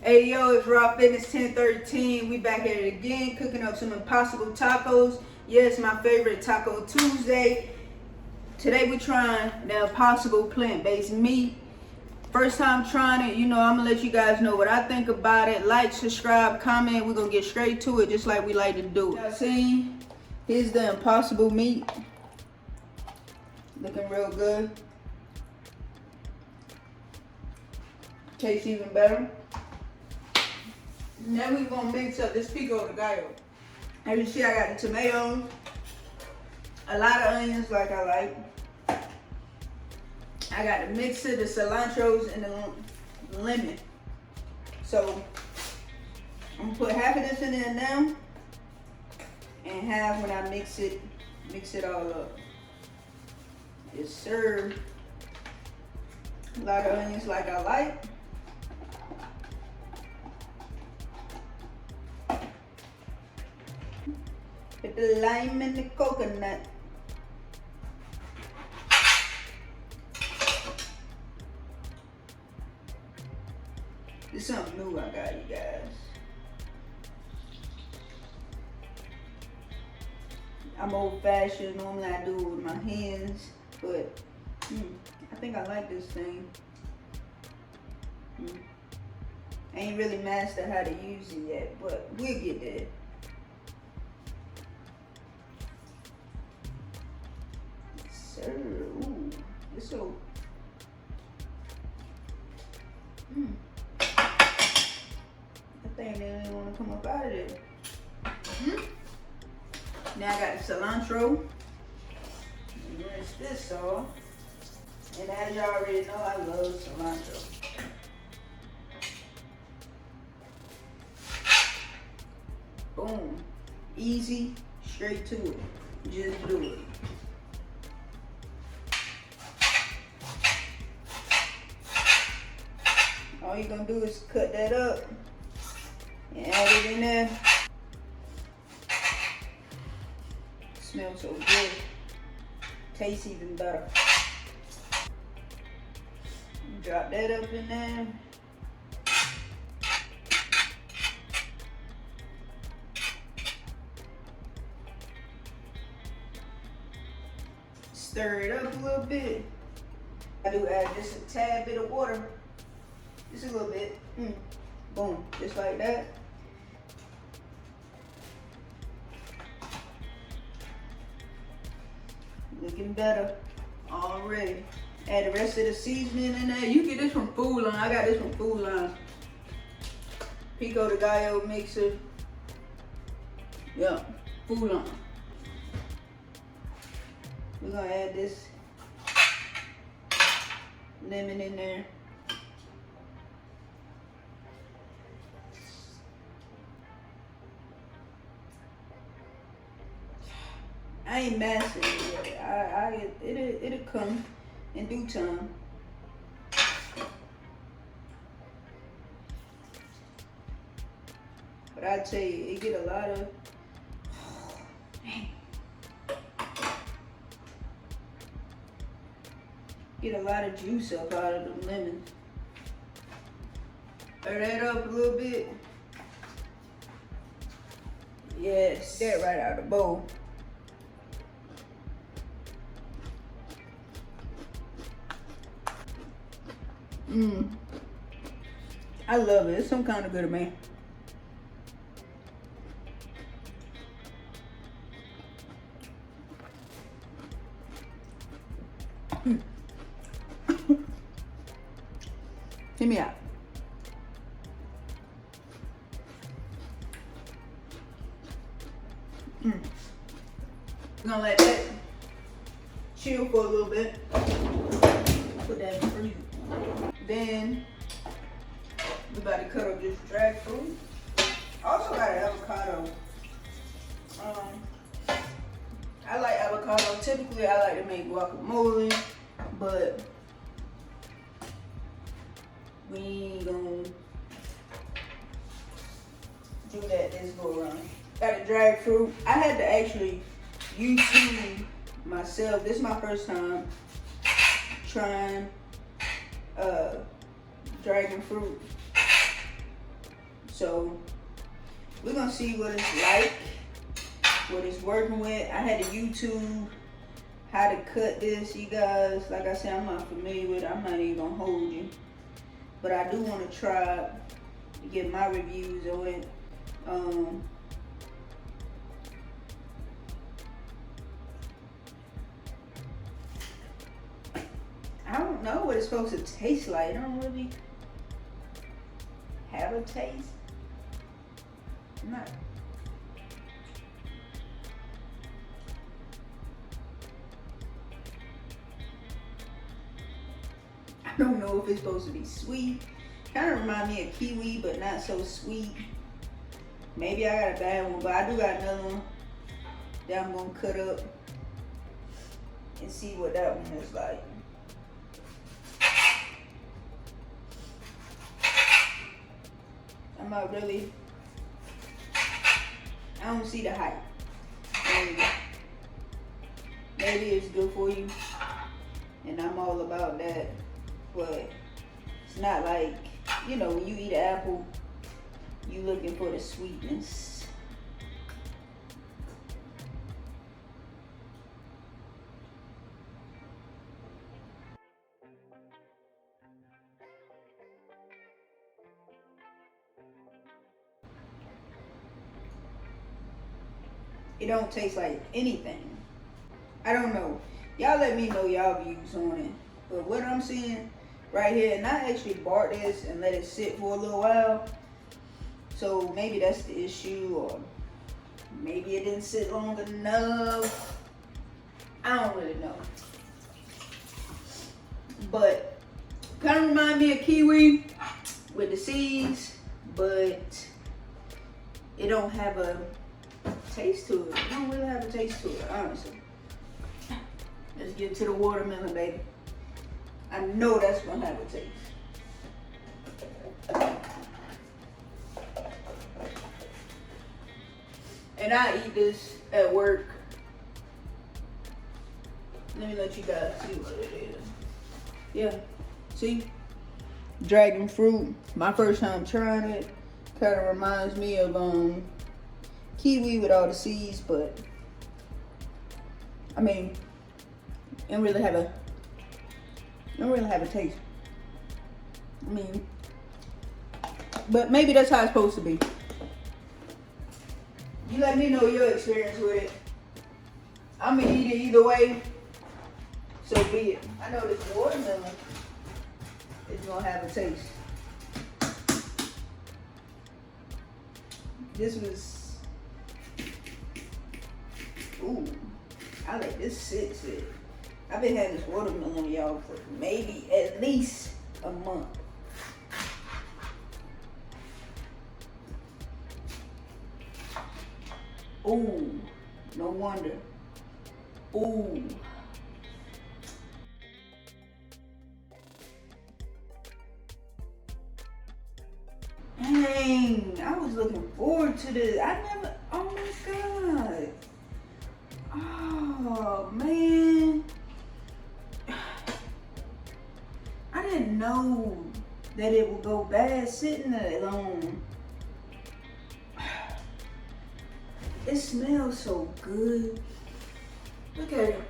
Hey yo, it's RaFitness1013. We back at it again, cooking up some impossible tacos. Yes, my favorite Taco Tuesday. Today we trying the impossible plant-based meat. First time trying it, I'm gonna let you guys know what I think about it. Like, subscribe, comment. We're gonna get straight to it, just like we like to do. Y'all seen? Here's the impossible meat. Looking real good. Tastes even better. Now we're gonna mix up this Pico de Gallo. As you see, I got the tomatoes, a lot of onions like I like. I got the mixer, the cilantros, and the lemon. So I'm gonna put half of this in there now, and half when I mix it all up. Yes, sir. A lot of onions like I like. Put the lime and the coconut. This is something new I got, you guys. I'm old fashioned. Normally I do it with my hands, but I think I like this thing. I ain't really mastered how to use it yet, but we'll get there. Ooh, it's so. That thing didn't even want to come up out of there. Now I got the cilantro. Rinse this off. And as y'all already know, I love cilantro. Boom. Easy, straight to it. Just do it. All you're gonna do is cut that up and add it in there. Smells so good. Tastes even better. Drop that up in there. Stir it up a little bit. I do add just a tad bit of water. Just a little bit. Boom. Just like that. Looking better already. Add the rest of the seasoning in there. You get this from Food Line. I got this from Food Line. Pico de Gallo mixer. Yeah, Food Line. We're gonna add this lemon in there. I ain't mastered it yet. It'll come in due time. But I tell you, it get a lot of juice up out of the lemons. Stir that up a little bit. Yes, that right out of the bowl. I love it. It's some kind of good, man. Hear me out. We're gonna let that chill for a little bit. Put that in the freezer. Then we about to cut up this dried fruit. Also got an avocado. I like avocado. Typically I like to make guacamole, but we ain't gonna do that this go around. Got a dried fruit. I had to actually YouTube myself. This is my first time trying dragon fruit. So we're gonna see what it's like, what it's working with. I had to YouTube how to cut this, you guys. Like I said, I'm not familiar with it. I'm not even gonna hold you, but I do want to try to get my reviews on it. I don't know what it's supposed to taste like. I don't really have a taste. Not. I don't know if it's supposed to be sweet. Kind of remind me of kiwi, but not so sweet. Maybe I got a bad one, but I do got another one that I'm gonna cut up and see what that one is like. I'm not really, I don't see the hype. Maybe it's good for you, and I'm all about that, but it's not like, you know, when you eat an apple, you looking for the sweetness. It don't taste like anything. I don't know. Y'all let me know y'all views on it. But what I'm seeing right here, and I actually bought this and let it sit for a little while. So maybe that's the issue, or maybe it didn't sit long enough. I don't really know. But kind of remind me of kiwi with the seeds, but it don't have a taste to it. It don't really have a taste to it, honestly. Let's get to the watermelon, baby. I know that's gonna have a taste. And I eat this at work. Let me let you guys see what it is. Yeah, see? Dragon fruit. My first time trying it. Kind of reminds me of kiwi with all the seeds, but I mean, it don't really have a taste. I mean, but maybe that's how it's supposed to be. You let me know your experience with it. I'm gonna eat it either way, so be it. I know this watermelon is gonna have a taste. This was, ooh, I let this sit. I've been having this watermelon, y'all, for maybe at least a month. Ooh, no wonder. Ooh. Dang, I was looking forward to this. Oh my God. Oh man. I didn't know that it would go bad sitting that long. It smells so good. Look at it.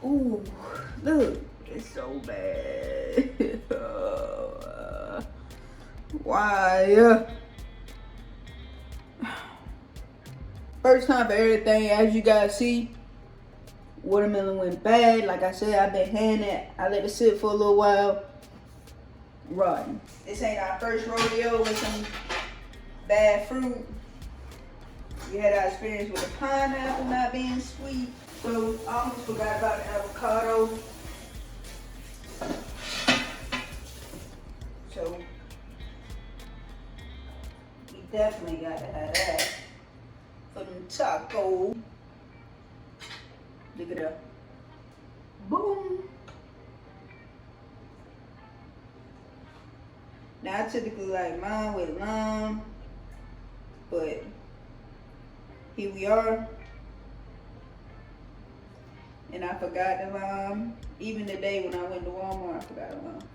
Ooh, look, it's so bad. Why? First time for everything, as you guys see. Watermelon went bad. Like I said, I've been having it. I let it sit for a little while. Rotten. This ain't our first rodeo with some bad fruit. We had our experience with the pineapple not being sweet. So I almost forgot about the avocado. So we definitely got to have that for them tacos. Look at that. Boom. Now I typically like mine with lime, but here we are. And I forgot the lime. Even today when I went to Walmart, I forgot the lime.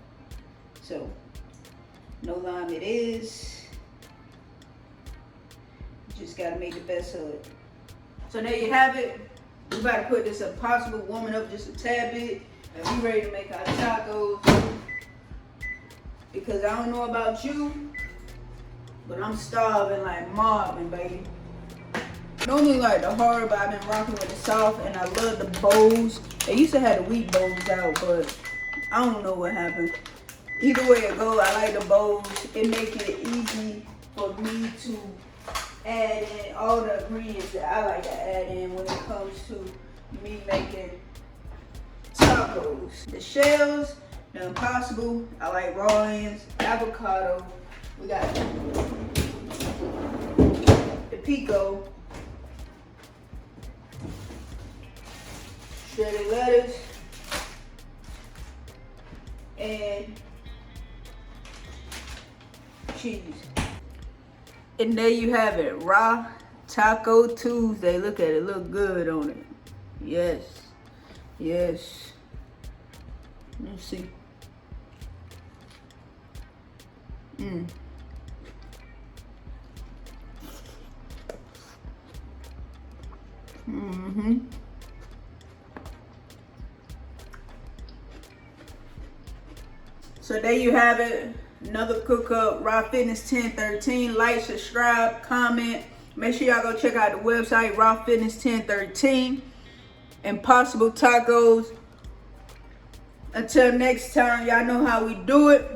So, no lime it is. just gotta make the best of it. So there you have it. We about to put this Impossible warming up just a tad bit, and we ready to make our tacos. Because I don't know about you, but I'm starving like Marvin, baby. Normally like the hard, but I've been rocking with the soft, and I love the bowls. They used to have the wheat bowls out, but I don't know what happened. Either way it goes, I like the bowls. It makes it easy for me to add in all the ingredients that I like to add in when it comes to me making tacos. The shells, the Impossible, I like raw ends, avocado. We got the Pico, shredded lettuce, and cheese. And there you have it, Raw Taco Tuesday. Look at it, look good on it. Yes, yes. Let's see. So there you have it. Another cook up, RaFitness1013. Like, subscribe, comment. Make sure y'all go check out the website, RaFitness1013. Impossible tacos. Until next time, y'all know how we do it.